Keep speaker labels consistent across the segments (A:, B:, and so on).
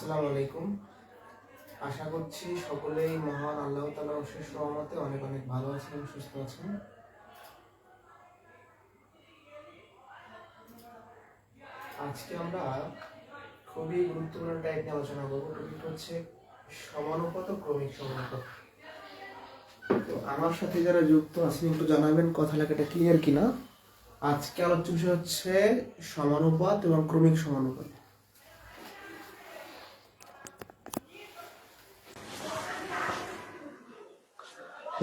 A: আসসালামু আলাইকুম। আশা করছি সকলেই মহান আল্লাহ তাআলার অশেষ রহমতে অনেক অনেক ভালো আছেন, সুস্থ আছেন। আজকে আমরা খুবই গুরুত্বপূর্ণ টাইপ নিয়ে আলোচনা করবো। টপিক হচ্ছে সমানুপাত ও ক্রমিক সমানুপাত। তো আমার সাথে যারা যুক্ত আছেন একটু জানাবেন কথা লেখাটা ক্লিয়ার কিনা। আজকে আলোচ্য বিষয় হচ্ছে সমানুপাত এবং ক্রমিক সমানুপাত।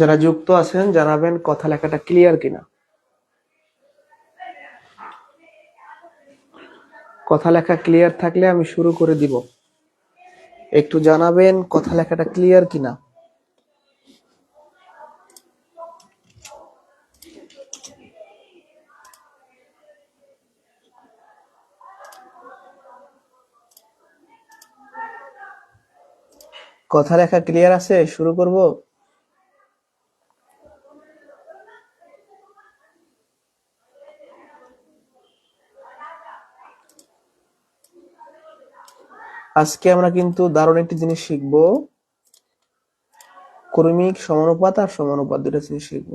A: যারা যুক্ত আছেন জানাবেন কথা লেখাটা ক্লিয়ার কিনা। কথা লেখা ক্লিয়ার থাকলে আমি শুরু করে দিব। একটু জানাবেন কথা লেখাটা ক্লিয়ার কিনা। কথা লেখা ক্লিয়ার আছে? শুরু করব। আজকে আমরা কিন্তু দারুণ একটি জিনিস শিখব, ক্রমিক সমানুপাত আর সমানুপাত দুটো জিনিস শিখব।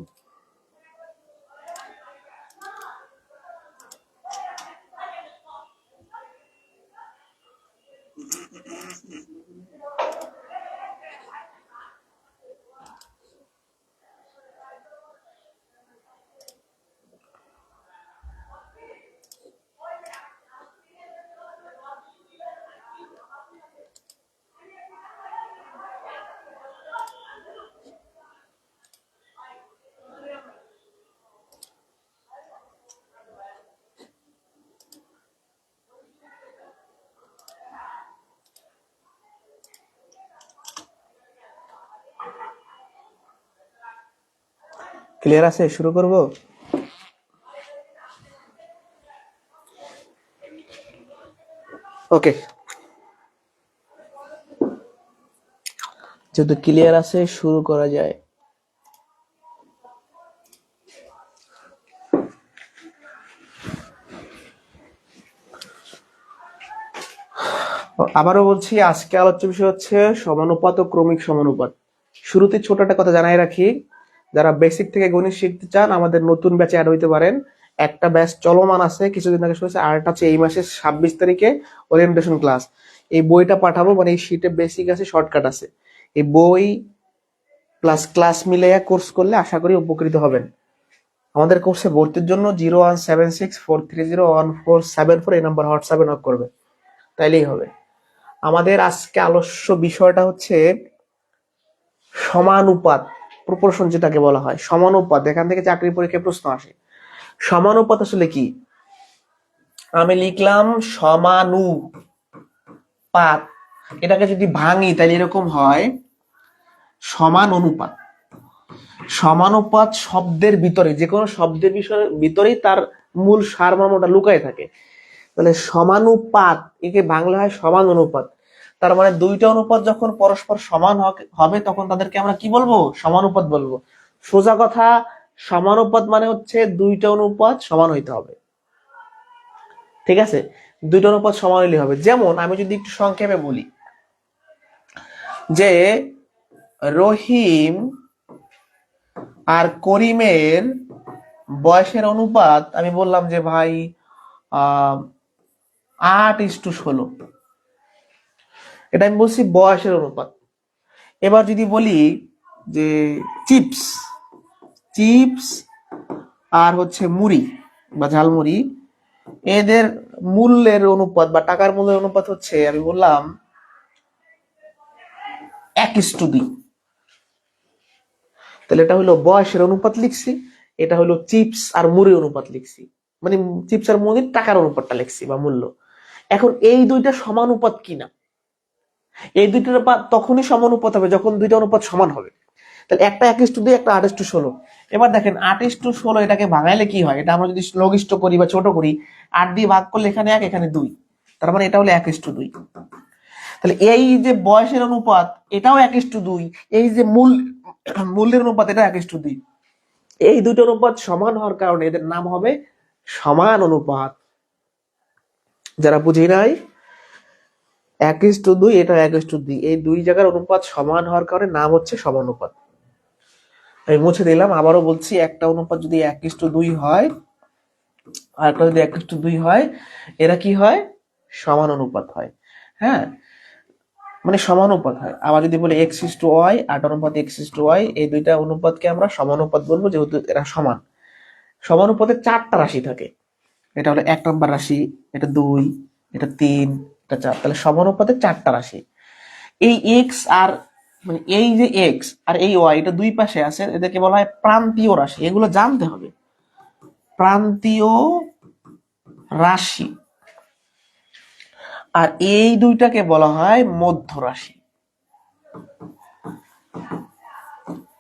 A: ক্লিয়ার আছে? শুরু করব। ওকে, যেহেতু ক্লিয়ার আছে শুরু করা যায়। আবারও বলছি, আজকে আলোচ্য বিষয় হচ্ছে সমানুপাত ও ক্রমিক সমানুপাত। শুরুতে ছোট একটা কথা জানাই রাখি, যারা বেসিক থেকে গণিত শিখতে চান আমাদের নতুন ব্যাচে অ্যাড হইতে পারেন। একটা ব্যাচ চলমান আছে, কিছুদিন আগে শুনেছে, আর একটা হচ্ছে এই মাসের 26 তারিখে ওরিয়েন্টেশন ক্লাস। এই বইটা পাঠাবো, মানে এই শীটে বেসিক আছে, শর্টকাট আছে। এই বই প্লাস ক্লাস মিলিয়ে কোর্স করলে আশা করি উপকৃত হবেন। আমাদের কোর্সে ভর্তির জন্য 0176430147 এই নাম্বার হোয়াটসঅ্যাপে নক করবে, তাইলেই হবে। আমাদের আজকে আলোচ্য বিষয়টা হচ্ছে সমানুপাত, প্রপোর্শন যেটাকে বলা হয়। সমানুপাত, এখান থেকে চাকরির পরীক্ষায় প্রশ্ন আসে। সমানুপাত আসলে কি? আমি লিখলাম সমানুপাত, এটাকে যদি ভাঙি তাহলে এরকম হয় সমান অনুপাত। সমানুপাত শব্দের ভিতরে, যে কোনো শব্দের ভিতরেই তার মূল সারমর্মটা লুকায় থাকে। তাহলে সমানুপাত, একে বাংলা হয় সমান অনুপাত। তার মানে দুইটা অনুপাত যখন পরস্পর সমান হবে তখন তাদেরকে আমরা কি বলবো? সমানুপাত বলবো। সোজা কথা, সমানুপাত মানে হচ্ছে দুইটা অনুপাত সমান হইতে হবে। ঠিক আছে, দুইটা অনুপাত সমান হইলে হবে। যেমন আমি যদি একটু সংক্ষেপে বলি যে রহিম আর করিমের বয়সের অনুপাত, আমি বললাম যে ভাই 8:16, এটা আমি বলছি বয়সের অনুপাত। এবার যদি বলি যে চিপস চিপস আর হচ্ছে মুড়ি বা ঝালমুড়ি, এদের মূল্যের অনুপাত বা টাকার মূল্যের অনুপাত হচ্ছে, আমি বললাম 1:2। তাহলে এটা হলো বয়সের অনুপাত লিখছি, এটা হলো চিপস আর মুড়ির অনুপাত লিখছি, মানে চিপস আর মুড়ির টাকার অনুপাতটা লিখছি বা মূল্য। এখন এই দুইটা সমানুপাত কিনা, এই দুইটার তখনই সমানুপাত হবে যখন দুইটা অনুপাত সমান হবে। তাহলে একটা 1:2, একটা 8:16। এবার দেখেন 8:16 এটাকে ভাঙাইলে কি হয়? এটা আমরা যদি লঘিষ্ঠ করি বা ছোট করি, 8 দিয়ে ভাগ করলে এখানে 1, এখানে 2, তার মানে এটা হলো 1:2। তাহলে এই যে বয়সের অনুপাত এটাও 1:2, এই যে মূল্যের অনুপাত এটা 1:2। এই দুটো অনুপাত সমান হওয়ার কারণে এদের নাম হবে সমান অনুপাত। যারা বুঝি নাই 1:2, এটা 1:2, এই দুই জায়গার অনুপাত সমান হওয়ার কারণে নাম হচ্ছে সমানুপাত। আমি মুছে দিলাম, আবারও বলছি, একটা অনুপাত যদি 1:2 হয় আর একটা যদি 1:2 হয়, এরা কি হয়? সমানুপাত হয়। হ্যাঁ, মানে সমানুপাত হয়। আবার যদি বলি x:y, আর অনুপাত x:y, এই দুইটা অনুপাতকে আমরা সমানুপাত বলবো, যেহেতু এরা সমান। সমানুপাতে 4টা রাশি থাকে। এটা হলো 1 নম্বর রাশি, এটা 2, এটা 3, এটা 4। তাহলে সমানুপাতে 4টা রাশি। এই এক্স আর মানে এই যে এক্স আর এই ওয়াই, এটা দুই পাশে আছে, এদেরকে বলা হয় প্রান্তীয় রাশি। এগুলো জানতে হবে, প্রান্তীয় রাশি। আর এই দুইটাকে বলা হয় মধ্য রাশি।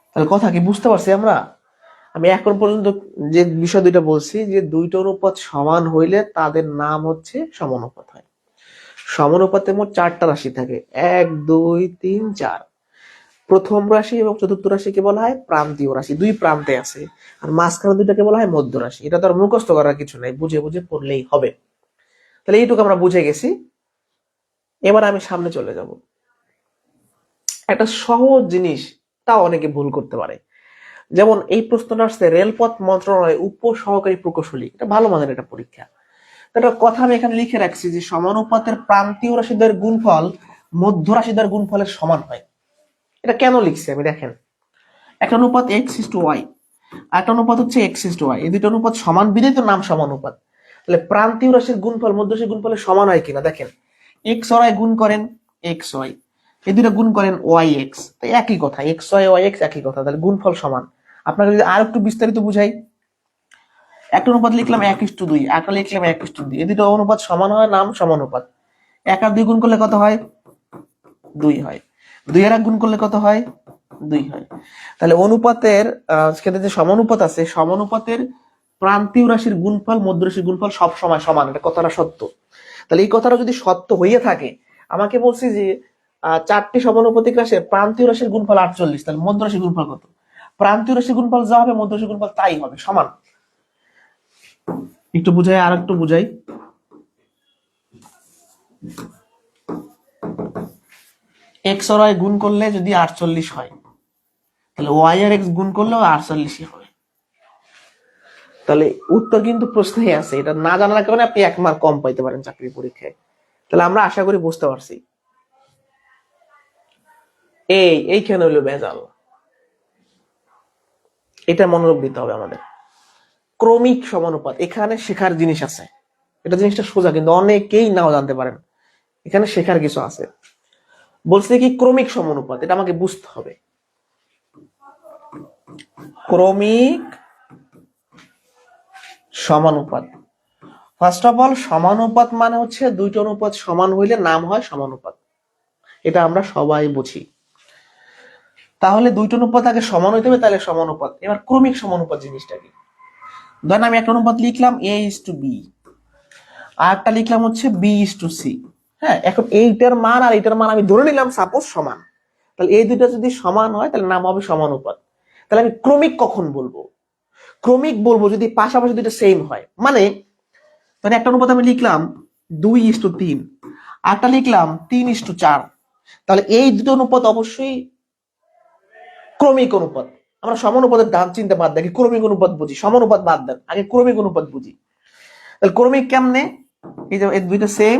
A: তাহলে কথা কি বুঝতে পারছি আমরা? আমি এখন পর্যন্ত যে বিষয় দুইটা বলছি, যে দুইটা অনুপাত সমান হইলে তাদের নাম হচ্ছে সমানুপাত হয়। সমানুপাতে মোট 4টা রাশি থাকে, 1, 2, 3, 4। প্রথম রাশি এবং চতুর্থ রাশিকে বলা হয় প্রান্তীয় রাশি, দুই প্রান্তে আছে। আর মাঝখানে দুইটাকে বলা হয় মধ্য রাশি। এটা তো আর মুখস্থ করার কিছু নাই, বুঝে বুঝে পড়লেই হবে। তাহলে এইটুকু আমরা বুঝে গেছি। এবার আমি সামনে চলে যাব। একটা সহজ জিনিস, তাও অনেকে ভুল করতে পারে। যেমন এই প্রশ্নটা আসছে রেলপথ মন্ত্রণালয় উপসহকারী প্রকৌশলী, এটা ভালো মানের একটা পরীক্ষা। একটা কথা আমি এখানে লিখে রাখছি যে সমানুপাতের প্রান্তীয় রাশিদের গুণফল মধ্য রাশিদের গুণফলের সমান হয়। এটা কেন লিখছি আমি দেখেন, একটা অনুপাত x:y, একটা অনুপাত হচ্ছে x:y, এই দুটো অনুপাত সমান বিধেই তো নাম সমানুপাত। তাহলে প্রান্তীয় রাশির গুণফল মধ্য রাশির গুণফলের সমান হয় কিনা দেখেন, xy গুণ করেন xy, এই দুটো গুণ করেন yx, তাই একই কথা, xy yx একই কথা, তাহলে গুণফল সমান। আপনাকে যদি আর একটু বিস্তারিত বুঝাই, একটা অনুপাত লিখলাম 1:2, একটা লিখলাম 1:2, এই দুটো অনুপাত সমান হয়, নাম সমানুপাত। 1 আর 2 গুণ করলে কত হয়? 2 হয়। 2 আর 1 গুণ করলে কত হয়? 2 হয়। তাহলে অনুপাতের যে সমানুপাত আছে, সমানুপাতের প্রান্তীয় রাশির গুণফল মধ্য রাশির গুণফল সব সময় সমান, এটা কথাটা সত্য। তাহলে এই কথাটা যদি সত্য হয়ে থাকে, আমাকে বলছি যে 4টি সমানুপাতিক রাশির প্রান্তীয় রাশির গুণফল 48, তাহলে মধ্য রাশির গুণফল কত? প্রান্তীয় রাশির গুণফল যা হবে মধ্য রাশির গুণফল তাই হবে, সমান। একটু বুঝাই, আর একটু বুঝাই। এক্স আর ওয়াই গুণ করলে যদি 48 হয়, তাহলে ওয়াই আর এক্স গুণ করলেও 48 হবে। তাহলে উত্তর কিন্তু প্রশ্নেই আছে, এটা না জানার কারণে আপনি 1 মার্ক কম পাইতে পারেন চাকরি পরীক্ষায়। তাহলে আমরা আশা করি বুঝতে পারছি। এইখানে হলো ভেজাল, এটা মনোযোগ দিতে হবে আমাদের। ক্রমিক সমানুপাত, এখানে শেখার জিনিস আছে। এটা জিনিসটা সোজা, কিন্তু অনেকেই নাও জানতে পারেন, এখানে শেখার কিছু আছে। বলছে কি ক্রমিক সমানুপাত, এটা আমাকে বুঝতে হবে। ক্রমিক সমানুপাত, ফার্স্ট অফ অল সমানুপাত মানে হচ্ছে দুইটা অনুপাত সমান হইলে নাম হয় সমানুপাত, এটা আমরা সবাই বুঝি। তাহলে দুইটা অনুপাত আগে সমান হইতে হবে, তাহলে সমানুপাত। এবার ক্রমিক সমানুপাত জিনিসটা কি? ধরেন আমি একটা অনুপাত লিখলাম a:b, আর একটা লিখলাম হচ্ছে b:c। হ্যাঁ, এখন এইটার মান আর এইটার মান আমি ধরে নিলাম সাপোজ সমান। তাহলে এই দুইটা যদি সমান হয়, তাহলে নাম হবে সমানুপাত। তাহলে আমি ক্রমিক কখন বলবো? ক্রমিক বলবো যদি পাশাপাশি দুইটা সেম হয়। মানে একটা অনুপাত আমি লিখলাম 2:3, আরটা লিখলাম 3:4, তাহলে এই দুটো অনুপাত অবশ্যই ক্রমিক অনুপাত। আমরা সমানুপাতের দাম চিন্তা বাদ দেখি, ক্রমিক অনুপাত বুঝি, সমানুপাত বাদ দেন, আগে ক্রমিক অনুপাত বুঝি। তাহলে ক্রমিক কেমনে? এই যে এই দুইটা সেম,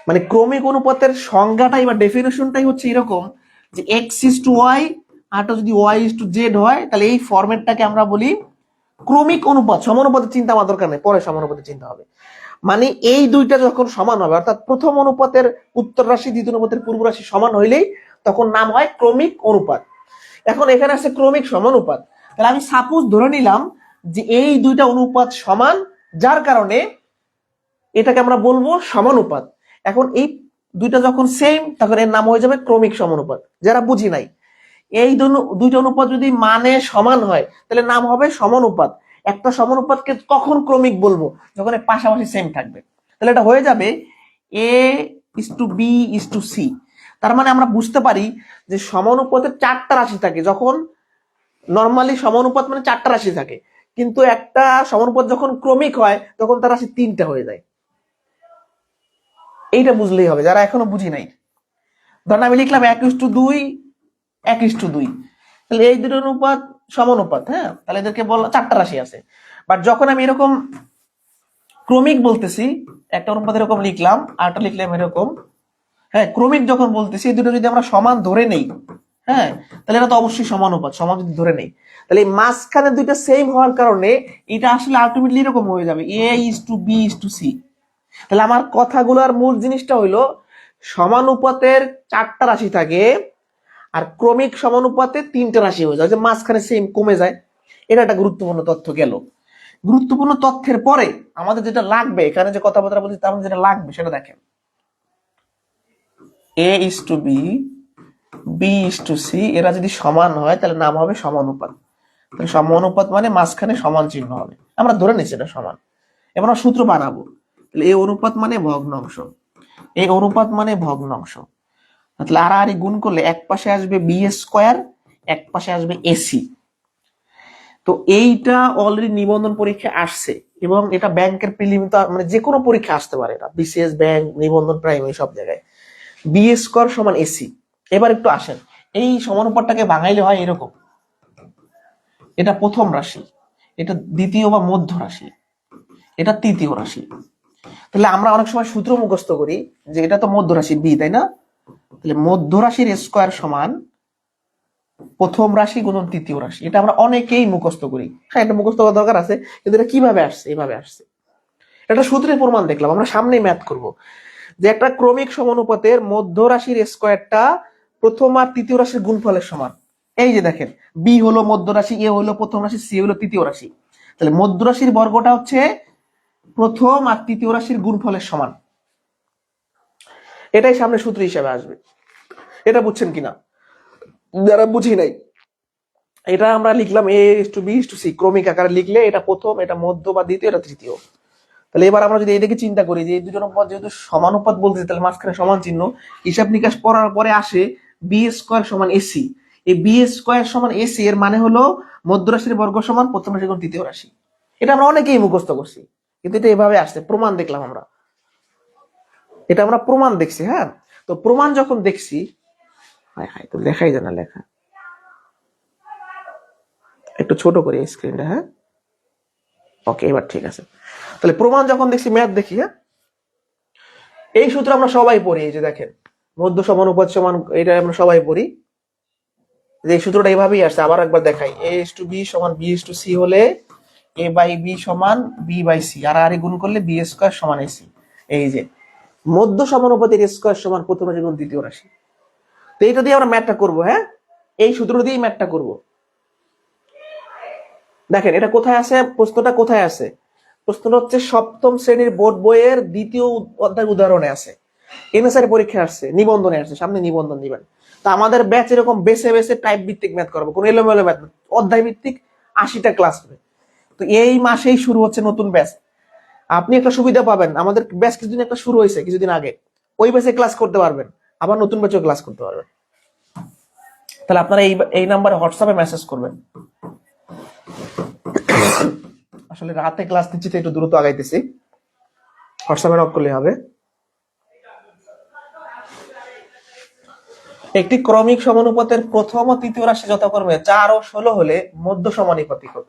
A: মানে ক্রমিক অনুপাতের সংজ্ঞাটাই বা ডেফিনেশনটাই হচ্ছে এরকম যে x:y, আরটা যদি y:z হয়, তাহলে এই ফরম্যাটটাকে আমরা বলি ক্রমিক অনুপাত। সমানুপাতের চিন্তা আমার দরকার নেই, পরে সমানুপাতের চিন্তা হবে। মানে এই দুইটা যখন সমান হবে, অর্থাৎ প্রথম অনুপাতের উত্তর রাশি দ্বিতীয় অনুপাতের পূর্ব রাশি সমান হইলেই তখন নাম হয় ক্রমিক অনুপাত। এখন এখানে আছে ক্রমিক সমানুপাত, তাহলে আমি সাপোজ ধরে নিলাম যে এই দুইটা অনুপাত সমান, যার কারণে এটাকে আমরা বলবো সমানুপাত। এখন এই দুইটা যখন সেম, তখন এর নাম হয়ে যাবে ক্রমিক সমানুপাত। যারা বুঝি নাই, এই দুইটা অনুপাত যদি মানে সমান হয়, তাহলে নাম হবে সমানুপাত। একটা সমানুপাতকে কখন ক্রমিক বলবো? যখন এর পাশাপাশি সেম থাকবে। তাহলে এটা হয়ে যাবে a:b:c। তার মানে আমরা বুঝতে পারি যে সমানুপাতের 4টা রাশি থাকে। যখন নর্মালি সমানুপাত মানে 4টা রাশি থাকে, কিন্তু একটা সমানুপাত যখন ক্রমিক হয়, তখন তার রাশি 3টা হয়ে যায়। এইটা বুঝলেই হবে, যারা এখনো বুঝি নাই। ধরেন আমি লিখলাম 1:2, 1:2, তাহলে এই দুটো অনুপাত সমানুপাত। হ্যাঁ, তাহলে এদেরকে বললাম চারটা রাশি আছে। বাট যখন আমি এরকম ক্রমিক বলতেছি, একটা অনুপাত এরকম লিখলাম, আরটা লিখলাম এরকম, হ্যাঁ, ক্রমিক যখন বলতেছি এই দুটো যদি আমরা সমান ধরে নেই, হ্যাঁ, তাহলে এটা তো অবশ্যই সমানুপাত। সমান যদি ধরে নেই, তাহলে এই মাঝখানে দুইটা সেম হওয়ার কারণে এটা আসলে আলটিমেটলি এরকম হয়ে যাবে, A:B:C। তাহলে আমার কথাগুলোর মূল জিনিসটা হইলো সমানুপাতের চারটা রাশি থাকে, আর ক্রমিক সমানুপাতে তিনটা রাশি হয়ে যায়, যে মাঝখানে সেম কমে যায়। এটা একটা গুরুত্বপূর্ণ তথ্য গেল। গুরুত্বপূর্ণ তথ্যের পরে আমাদের যেটা লাগবে, এখানে যে কথাবার্তা বলছি তার মধ্যে যেটা লাগবে সেটা দেখেন। A:B, B:C, এরা যদি সমান হয় তাহলে নাম হবে সমানুপাত। তাহলে সমানুপাত মানে মাঝখানে সমান চিহ্ন হবে, আমরা ধরে নিচ্ছি এটা সমান। এবার আমরা সূত্র বানাবো। তাহলে এই অনুপাত মানে ভগ্নাংশ, এই অনুপাত মানে ভগ্নাংশ। তাহলে আড়াআড়ি গুণ করলে এক পাশে আসবে B², এক পাশে আসবে AC। তো এইটা অলরেডি নিবন্ধন পরীক্ষা আসছে, এবং এটা ব্যাংকের প্রিলিম, মানে যে কোনো পরীক্ষা আসতে পারে, এটা BCS, ব্যাংক, নিবন্ধন, প্রাইমারি সব জায়গায় B² সমান AC। এবার একটু আসেন, এই সমানুপাতটাকে ভাঙাইলে হয় এরকম, এটা প্রথম রাশি, এটা দ্বিতীয় বা মধ্য রাশি, এটা তৃতীয় রাশি। তাহলে আমরা অনেক সময় সূত্র মুখস্থ করি যে এটা তো মধ্য রাশি B, তাই না? তাহলে মধ্য রাশির স্কয়ার সমান প্রথম রাশি গুণন তৃতীয় রাশি। এটা আমরা অনেকেই মুখস্থ করি। হ্যাঁ, এটা মুখস্থ করার দরকার আছে, কিন্তু এটা কিভাবে আসছে? এভাবে আসছে। এটা সূত্রের প্রমাণ দেখলাম, আমরা সামনেই ম্যাথ করব। যে একটা ক্রমিক সমানুপাতের মধ্য রাশির স্কয়ারটা প্রথম আর তৃতীয় রাশির গুণফলের সমান। এই যে দেখেন, বি হলো মধ্য রাশি, এ হলো প্রথম রাশি, সি হলো তৃতীয় রাশি। তাহলে মধ্য রাশির বর্গটা হচ্ছে প্রথম আর তৃতীয় রাশির গুণফলের সমান। এটাই সামনে সূত্র হিসেবে আসবে। এটা বুঝছেন কিনা? যারা বুঝি নাই, এটা আমরা লিখলাম A:B:C, ক্রমিক আকারে লিখলে এটা প্রথম, এটা মধ্য বা দ্বিতীয়, এটা তৃতীয়। তাহলে এবার আমরা যদি এদিকে চিন্তা করি যে এই দুজন অনুপাত যেহেতু সমানুপাত বলতেছি, তাহলে মাঝখানে সমান চিহ্ন, হিসাব নিকাশ করার পরে আসে B² সমান AC। এই B² সমান AC এর মানে হলো মধ্য রাশির বর্গ সমান প্রথম রাশি গুণ তৃতীয় রাশি। এটা আমরা অনেকেই মুখস্থ করছি, কিন্তু এটা এভাবে আসছে, প্রমাণ দেখলাম আমরা, এটা আমরা প্রমাণ দেখছি। হ্যাঁ, তো প্রমাণ যখন দেখছি, হায় হায়, তো লেখাই যায় না লেখা, একটু ছোট করি স্ক্রিনটা। হ্যাঁ, ওকে, এবার ঠিক আছে। তাহলে প্রমাণ যখন দেখছি, ম্যাথ দেখি। হ্যাঁ, এই সূত্র আমরা সবাই পড়ি। এই যে দেখেন, মধ্য সমানুপাত সমান, এটা আমরা সবাই পড়ি, যে এই সূত্রটা এইভাবেই আসছে। আবার একবার দেখাই, A:B সমান B:C হলে A/B সমান B/C, আর আর গুণ করলে B² সমান AC। এই যে মধ্য সমানুপাতের স্কয়ার সমান প্রথম রাশি গুণ দ্বিতীয় রাশি। তো এইটা দিয়ে আমরা ম্যাথটা করবো। হ্যাঁ, এই সূত্র দিয়েই ম্যাথটা করবো। দেখেন এটা কোথায় আছে, প্রশ্নটা কোথায় আছে? প্রশ্নটা হচ্ছে সপ্তম শ্রেণীর বোর্ড বইয়ের দ্বিতীয় অধ্যায় উদাহরণে আছে, এনএসআর পরীক্ষা আসছে, নিবন্ধনে আসছে, সামনে নিবন্ধন দিবেন। তো আমাদের ব্যাচ এরকম বেছে বেছে টাইপ ভিত্তিক ম্যাথ করবো, কোনো এলোমেলো ম্যাথ, অধ্যায় ভিত্তিক 80টা ক্লাস হবে। তো এই মাসেই শুরু হচ্ছে নতুন ব্যাচ। আপনি একটা সুবিধা পাবেন, আমাদের ব্যাচ কিছুদিন একটা শুরু হয়েছে কিছুদিন আগে, ওই ব্যাচে ক্লাস করতে পারবেন, আবার নতুন ব্যাচেও ক্লাস করতে পারবেন। তাহলে আপনারা এই নাম্বারে হোয়াটসঅ্যাপে মেসেজ করবেন। আসলে রাতে ক্লাস নিচ্ছি তো একটু দ্রুত আগাইতেছি, হোয়াটসঅ্যাপে নক করলে হবে। একটি ক্রমিক সমানুপাতের প্রথম ও তৃতীয় রাশি যথাক্রমে 4 ও 16 হলে মধ্য সমানুপাতি কত?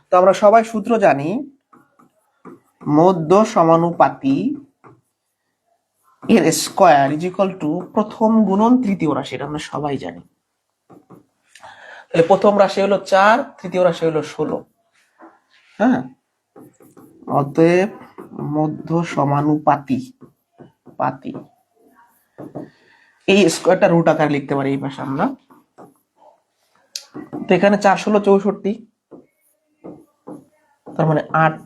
A: তো আমরা সবাই সূত্র জানি, মধ্য সমানুপাতি এর স্কয়ার ইজ ইকুয়াল টু প্রথম গুণন তৃতীয় রাশি, এটা আমরা সবাই জানি। তাহলে প্রথম রাশি হলো 4, তৃতীয় রাশি হলো 16। হ্যাঁ, অতএব মধ্য সমানুপাতি এই স্কয়ারটা রুট আকারে লিখতে পারি এই পাশে আমরা। তো এখানে 4 16 64, তার মানে 8,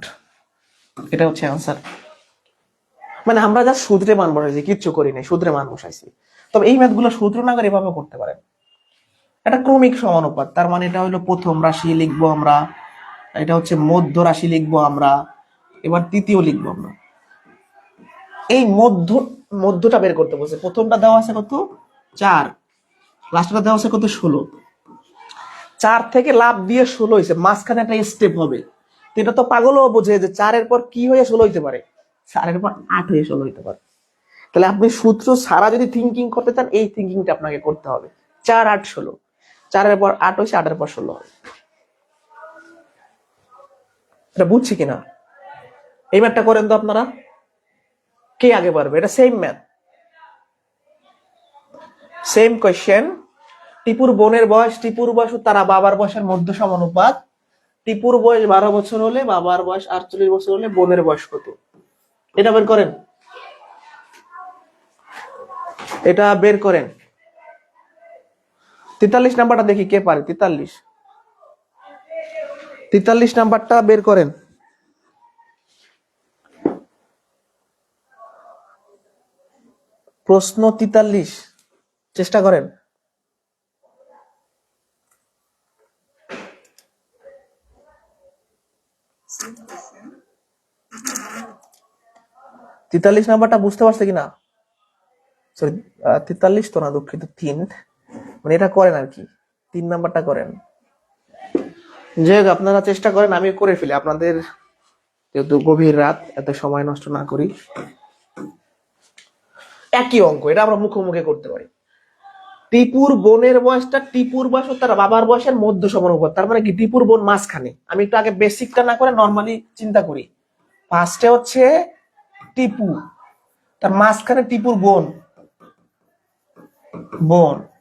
A: এটা হচ্ছে আনসার। মানে আমরা যা সূত্রে মান বসাইছি, কিচ্ছু করি নাই, সূত্রে মান বসাইছি। তবে এই ম্যাথগুলো সূত্র না করে এভাবে করতে পারেন। এটা ক্রমিক সমানুপাত, তার মানে এটা হলো প্রথম রাশি লিখবো আমরা, এটা হচ্ছে মধ্য রাশি লিখবো আমরা, এবার তৃতীয় লিখবো আমরা। এই মধ্যটা বের করতে বলছে। প্রথমটা দেওয়া আছে কত 4, লাস্টটা দেওয়া আছে কত 16। 4 থেকে লাভ দিয়ে 16 হয়েছে, মাঝখানে একটা স্টেপ হবে। তো এটা তো পাগলও বোঝে যে 4 এর পর কি হয়ে 16 হইতে পারে, 4 এর পর 8 হয়ে 16 হইতে পারে। তাহলে আপনি সূত্র ছাড়া যদি থিঙ্কিং করতে চান, এই থিঙ্কিংটা আপনাকে করতে হবে। 4 8 16, 4-এর পর 8 হয়েছে, 8-এর পর 16 হবে। এটা বুঝছি কিনা? এই ম্যাথটা করেন তো আপনারা, কে আগে পারবে? এটা সেম ম্যাথ, সেম কোয়েশ্চেন। টিপুর বোনের বয়স, টিপুর বয়স ও তারা বাবার বয়সের মধ্য সমানুপাত। টিপুর বয়স 12 বছর হলে বাবার বয়স 48 বছর হলে বোনের বয়স কত? এটা বের করেন, এটা বের করেন। 43 নাম্বারটা দেখি কে পারে। 43 নাম্বারটা বের করেন। প্রশ্ন 43, চেষ্টা করেন। তেতাল্লিশ নাম্বারটা বুঝতে পারছে কিনা? সরি, 43 তো না, দুঃখিত, 3, মানে এটা করেন আর কি, 3 নাম্বারটা করেন। যাই হোক, আপনারা চেষ্টা করেন, আমি করে ফেলি আপনাদের, যেহেতু গভীর রাত, এত সময় নষ্ট না করি। একই অঙ্ক, এটা আমরা মুখোমুখি করতে পারি। টিপুর বোনের বয়সটা টিপুর বয়স ও তার বাবার বয়সের মধ্য সমানুপাত। তার মানে কি, টিপুর বোন মাঝখানে। আমি একটু আগে বেসিকটা না করে নর্মালি চিন্তা করি। ফার্স্টে হচ্ছে টিপু, তার মাঝখানে টিপুর বোন,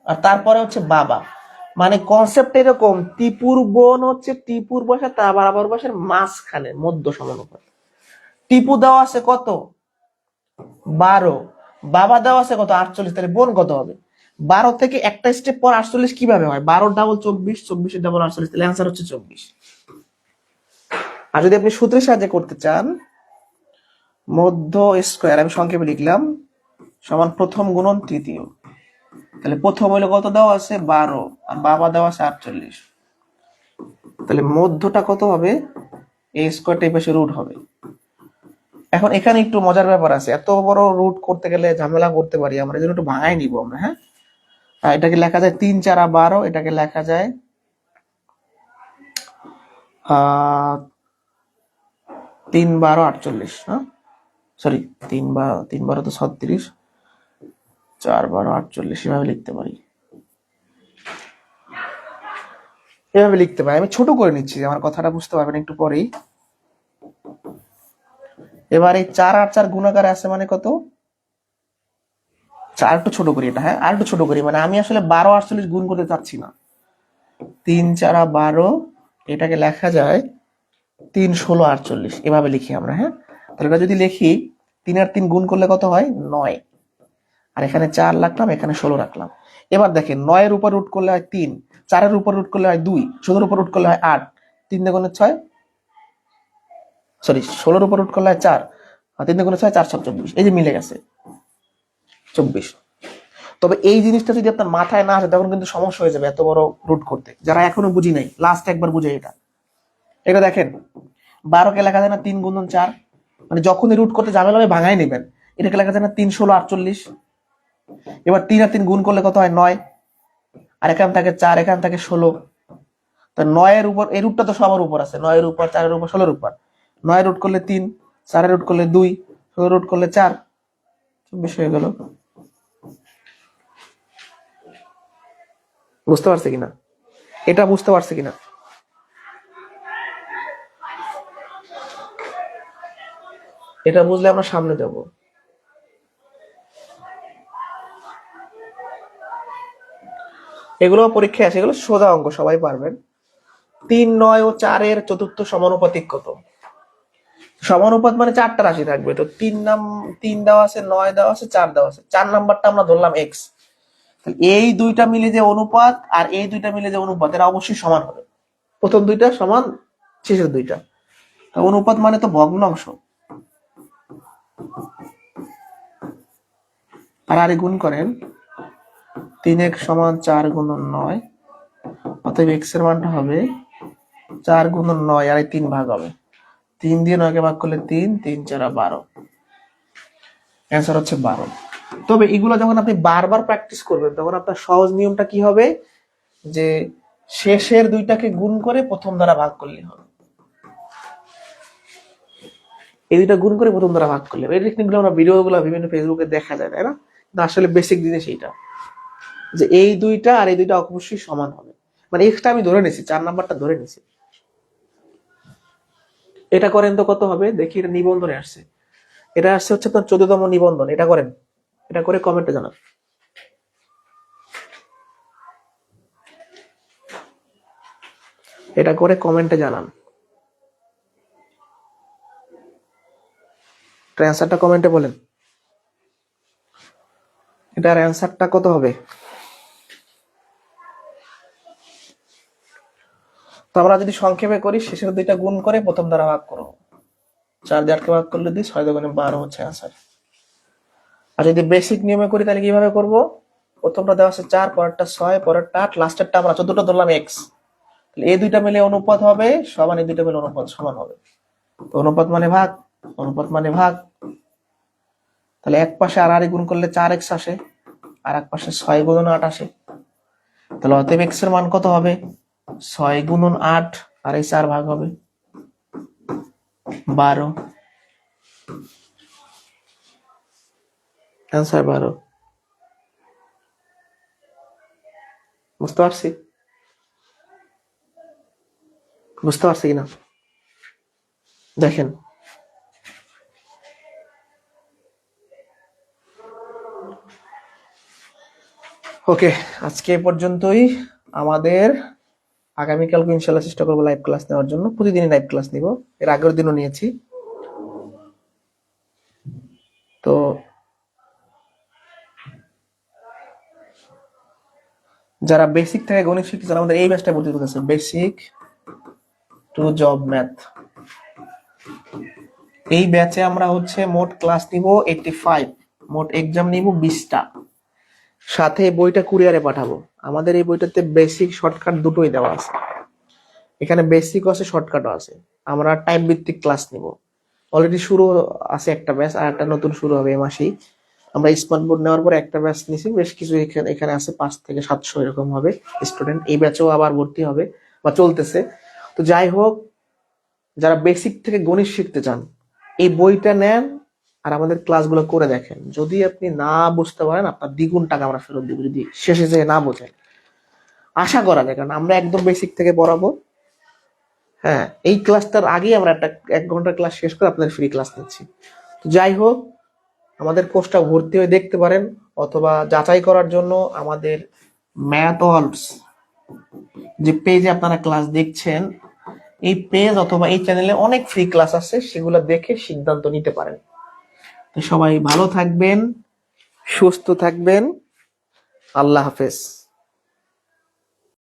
A: আর তারপরে হচ্ছে বাবা। মানে কনসেপ্ট এরকম, টিপুর বোন হচ্ছে টিপুর বয়সে তার বাবার বয়সের মাঝখানে, মধ্য সমানুপাত। টিপু দেওয়া আছে কত? 12, বাবা দেওয়া আছে কত? 48, তাহলে বোন কত হবে? 12 থেকে একটা স্টেপ পর 48 কিভাবে হয়? 12 ডাবল 24, 24 ডাবল 48, তাহলে অ্যান্সার হচ্ছে 24। আর যদি আপনি সূত্রের সাহায্যে করতে চান, মধ্য স্কয়ার, আমি সংক্ষেপে লিখলাম, সমান প্রথম গুণন তৃতীয়। তাহলে প্রথম হইলে কত দেওয়া আছে? 12, আর বাবা দেওয়া আছে 48, তাহলে মধ্যটা কত হবে? এ স্কয়ারটা এই পাশে রুট হবে। এখন এখানে একটু মজার ব্যাপার আছে, এত বড় রুট করতে গেলে ঝামেলা করতে পারি আমরা, এই জন্য একটু ভাঙাই নিব আমরা। হ্যাঁ, এটাকে লেখা যায় 3 4 12, এটাকে লেখা যায় 3 12 48। হ্যাঁ, সরি, 3 12 তো 36, 4 12 48, এভাবে লিখতে পারি, এভাবে লিখতে পারি। আমি ছোট করে নিচ্ছি, আমার কথাটা বুঝতে পারবেন একটু পরেই। এবার এই 4 আর 4 গুণাকারে আছে মানে কত? আর একটু ছোট করি এটা, হ্যাঁ, আর একটু ছোট করি, মানে আমি আসলে 12 48 গুণ করতে চাচ্ছি না। 3 4 12, এটাকে লেখা যায় 3 16 48, এভাবে লিখি আমরা। হ্যাঁ, তাহলে এটা যদি লিখি, 3 আর 3 গুণ করলে কত হয়? 9, আর এখানে 4 রাখলাম, এখানে 16 রাখলাম। এবার দেখেন, 9 এর উপর রুট করলে হয় 3, 4 এর উপর রুট করলে হয় 2, 16 এর উপর রুট করলে হয় 8, 3 দুগুণে 6, সরি 16 এর উপর রুট করলে হয় 4, আর 3 দুগুণে 6, 4 7 24, এই যে মিলে গেছে 24। তবে এই জিনিসটা যদি আপনার মাথায় না আসে, তখন কিন্তু সমস্যা হয়ে যাবে এত বড় রুট করতে। যারা এখনো বুঝি নাই, লাস্ট একবার বুঝে এটা। এটা দেখেন, 12 কে লেখা যায় না 3 গুণন 4, মানে যখনই রুট করতে ঝামেলা হবে ভাঙাই নেবেন। এটাকে লেখা যায় না 3 16 48। এবার 3 আর 3 গুণ করলে কত হয়? 9, আর এখান থেকে 4, এখান থেকে 16। তা 9 এর উপর, এই রুটটা তো সবার উপর আছে, 9 এর উপর, 4 এর উপর, 16 এর উপর। 9 রুট করলে 3, 4 রুট করলে 2, 16 রুট করলে 4, 24 হয়ে গেল। বুঝতে পারছে কিনা? এটা বুঝতে পারছে কিনা? এটা বুঝলে আমরা সামনে যাব। এগুলো পরীক্ষায় আসে, এগুলো সোজা অঙ্ক, সবাই পারবেন। 3 9 ও 4 এর চতুর্থ সমানুপাতিক কত? সমানুপাত মানে 4টা রাশি থাকবে, তো 3 দেওয়া আছে, 9 দেওয়া আছে, 4 দেওয়া আছে। 4 নাম্বারটা আমরা ধরলাম এক্স। এই দুইটা মিলে যে অনুপাত আর এই দুইটা মিলে যে অনুপাত, এরা অবশ্যই সমান হবে। প্রথম দুইটা সমান, শেষের দুইটা। অনুপাত মানে তো ভগ্নাংশ। আর গুণ করেন, 3x সমান 4 গুণন 9, অতএব x এর মানটা হবে 4 গুণন 9, আর 3 ভাগ হবে। 3 দিয়ে 9 কে ভাগ করলে 3, 3 4 12, অ্যান্সার হচ্ছে 12। তবে এগুলো যখন আপনি বারবার প্র্যাকটিস করবেন, তখন আপনার সহজ নিয়মটা কি হবে, যে শেষের দুইটাকে গুণ করে প্রথম দ্বারা ভাগ করলে হবে। এই দুইটা গুণ করে প্রথম দ্বারা ভাগ করলে, এই টেকনিকগুলো আমরা ভিডিওগুলো বিভিন্ন ফেসবুকে দেখা যায়, তাই না? কিন্তু আসলে বেসিক জিনিস এইটা, যে এই দুইটা আর এই দুইটা অবশ্যই সমান হবে। মানে এক্সট্রা আমি ধরে নিছি, 4 নাম্বারটা ধরে নিছি। এটা করেন তো কত হবে দেখি, এটা নিবন্ধনে আসছে, এটা আসছে হচ্ছে আপনার 14তম নিবন্ধন। এটা করেন, এটা করে কমেন্টে জানান। এটা করে কমেন্টে জানান, অ্যান্সারটা কমেন্টে বলেন। এটার অ্যান্সারটা কত হবে? তো আমরা যদি সংক্ষেপে করি, শেষের দুইটা গুণ করে প্রথম দ্বারা ভাগ করবো। 4 দিয়ে 8কে ভাগ করলে 6 দুগুণে 12 হচ্ছে অ্যান্সার। আর যদি বেসিক নিয়মে করি তাহলে কিভাবে করব? প্রথমটা দেওয়া আছে 4, পরেরটা 6, পরেরটা 8, লাস্টেরটা আমরা 14টা ধরলাম এক্স। তাহলে এই দুইটা মিলে অনুপাত হবে সমান, এই দুইটা মিলে অনুপাত সমান হবে। তো অনুপাত মানে ভাগ, অনুপাত মানে ভাগ। তাহলে এক পাশে আর গুণ করলে 4x আসে, আর এক পাশে 6 গুণন 8 আসে। তাহলে অতএব x এর মান কত হবে? 6 গুণন 8 আর এই 4 ভাগ হবে 12, অ্যান্সার 12। বুঝতে পারছি? বুঝতে পারছি কিনা দেখেন। ওকে, আজকে এ পর্যন্তই। আমাদের আগামীকালকে ইনশাল্লাহ চেষ্টা করবো লাইভ ক্লাস নেওয়ার জন্য। প্রতিদিনই লাইভ ক্লাস নিব, এর আগের দিনও নিয়েছি। তো যারা বেসিক থেকে গণিত শিখতে চান, আমাদের এই ব্যাচটা ভর্তি করতেছে, বেসিক টু জব ম্যাথ। এই ব্যাচে আমরা হচ্ছে মোট ক্লাস নিব 85, মোট এক্সাম নিব 20টা, সাথে বইটা কুরিয়ারে পাঠাবো। আমাদের এই বইটাতে বেসিক শর্টকাট দুটোই দেওয়া আছে, এখানে বেসিকও আছে শর্টকাটও আছে। আমরা টাইপ ভিত্তিক ক্লাস নিব। অলরেডি শুরু আছে একটা ব্যাচ, আর একটা নতুন শুরু হবে এই মাসেই। আমরা স্মার্ট বোর্ড নেওয়ার পরে একটা ব্যাচ নিছি, বেশ কিছু এখানে আছে 5 থেকে 700 এরকম হবে স্টুডেন্ট। এই ব্যাচেও আবার ভর্তি হবে বা চলতেছে। তো যাই হোক, যারা বেসিক থেকে গণিত শিখতে চান, এই বইটা নেন আর আমাদের ক্লাসগুলো করে দেখেন। যদি আপনি না বুঝতে পারেন, আপনার দ্বিগুণ টাকা আমরা ফেরত দিব যদি শেষে যে না বোঝেন। আশা করা যায়, কারণ আমরা একদম বেসিক থেকে পড়াবো। হ্যাঁ, এই ক্লাসটার আগেই আমরা একটা 1 ঘন্টার ক্লাস শেষ করে আপনাদের ফ্রি ক্লাস নিচ্ছি। তো যাই হোক, আমাদের কোর্সটা ভর্তি হয়ে দেখতে পারেন, অথবা যাচাই করার জন্য আমাদের ম্যাথ অলস যে পেজে আপনারা ক্লাস দেখছেন, এই পেজ অথবা এই চ্যানেলে অনেক ফ্রি ক্লাস আছে, সেগুলো দেখে সিদ্ধান্ত নিতে পারেন। তো সবাই ভালো থাকবেন, সুস্থ থাকবেন, আল্লাহ হাফেজ।